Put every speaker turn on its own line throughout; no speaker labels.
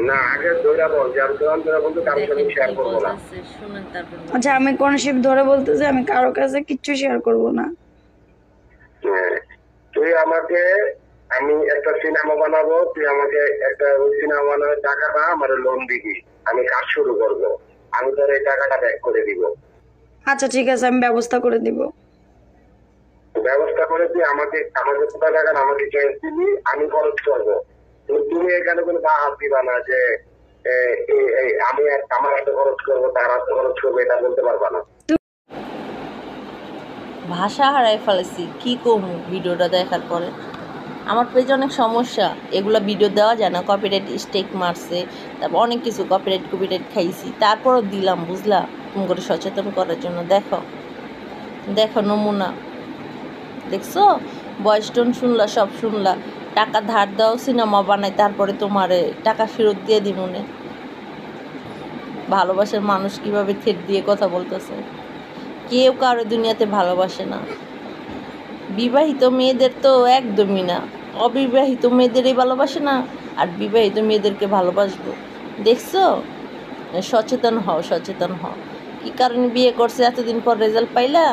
না আগে ধরে বল যে আমি তোমার ধরে বলতে কারোর সাথে
দেখেন
শেয়ার
কি
করবো না।
বলতেছে, শুনেন তারপর
আচ্ছা,
বলতেছে।
আমি কোন শিব ধরে বলতেছি আমি কারো কাছে কিচ্ছু শেয়ার করব না।
হ্যাঁ, তুই আমাকে, আমি একটা সিনেমা বানাবো, তুই আমাকে একটা ওই সিনেমা বানানোর টাকাটা আমার লোন দিবি, আমি কাজ শুরু করব, আমি তোর এই টাকাটা ব্যাক করে দিব।
আচ্ছা ঠিক আছে, আমি ব্যবস্থা করে দিব।
ব্যবস্থা করে তুই আমাকে আমাকে কোথায় টাকা আমাকে চেঞ্জ দিবি, আমি খরচ করবো। তুমি এখানে কোনো বা হাত দিবা না যে আমি আমার হাতে খরচ করবো তার হাতে খরচ করবো, এটা বলতে পারবা না।
ভাষা হারাই ফেলেছি, কি কমু ভিডিওটা দেখার পরে। আমার পেজে অনেক সমস্যা, এগুলো ভিডিও দেওয়া যায় না, কপিরাইট স্টেক মারছে, তারপর অনেক কিছু কপিরাইট খাইছি, তারপরও দিলাম, বুঝলা, তুমি করে সচেতন করার জন্য। দেখো দেখো নমুনা, দেখছো, ভয়েস টোন শুনলা, সব শুনলা, টাকা ধার দাও সিনেমা বানাই, তারপরে তোমারে টাকা ফেরত দিয়ে দিমুনে। ভালোবাসার মানুষ কিভাবে থেট দিয়ে কথা বলতেছে। কেউ কারো দুনিয়াতে ভালোবাসে না, বিবাহিত মেয়েদের তো একদমই না, অবিবাহিত মেয়েদেরই ভালোবাসে না, আর বিবাহিত মেয়েদেরকে ভালোবাসবো। দেখছো, সচেতন হও, সচেতন হও। কী কারণে বিয়ে করছে, এতদিন পর রেজাল্ট পাইলা?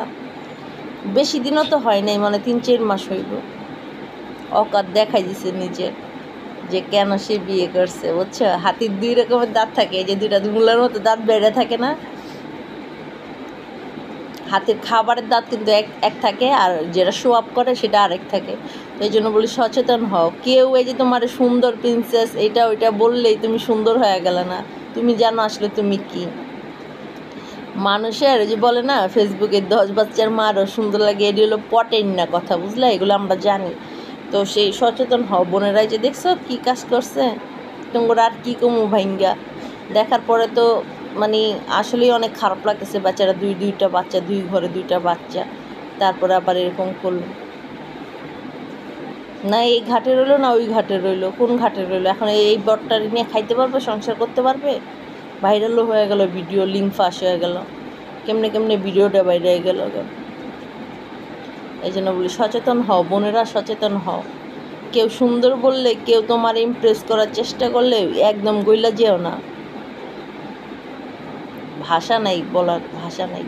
বেশি দিনও তো হয় নাই, মানে 3-4 মাস হইল। অকাত দেখাই দিছে নিজে যে কেন সে বিয়ে করছে, বুঝছো। হাতির 2 রকমের দাঁত থাকে, এই যে 2টা মূলার মতো দাঁত বেড়ে থাকে না, হাতের খাবারের দাঁত কিন্তু এক থাকে, আর যেটা শো আপ করে সেটা আরেক থাকে। তো এই জন্য বলি সচেতন হও। কেউ এই যে তোমার সুন্দর প্রিন্সেস এটা ওইটা বললেই তুমি সুন্দর হয়ে গেলে না, তুমি জানো আসলে তুমি কি। মানুষের যে বলে না ফেসবুকে 10 বাচ্চার মারও সুন্দর লাগে, এটি হলো পটেন না কথা, বুঝলে, এগুলো আমরা জানি। তো সেই সচেতন হও বোনেরাই, যে দেখছো কি কাজ করছে, তোমরা আর কি কমু ভাইঙ্গা। দেখার পরে তো মানে আসলেই অনেক খারাপ লাগতেছে, বাচ্চারা 2টা বাচ্চা, 2 ঘরে 2টা বাচ্চা, তারপরে আবার এরকম করলো। না এই ঘাটে রইলো না ওই ঘাটে রইলো, কোন ঘাটে রইলো? এখন এই বটটা নিয়ে খাইতে পারবে, সংসার করতে পারবে? ভাইরালও হয়ে গেল ভিডিও, লিঙ্ক ফাঁস হয়ে গেল, কেমনে কেমনে ভিডিওটা বাইরে হয়ে গেল। এই জন্য বলি সচেতন হও বোনেরা, সচেতন হও। কেউ সুন্দর বললে, কেউ তোমার ইমপ্রেস করার চেষ্টা করলে একদম গইলা যেও না। ভাষা নাই বলার, ভাষা নাই।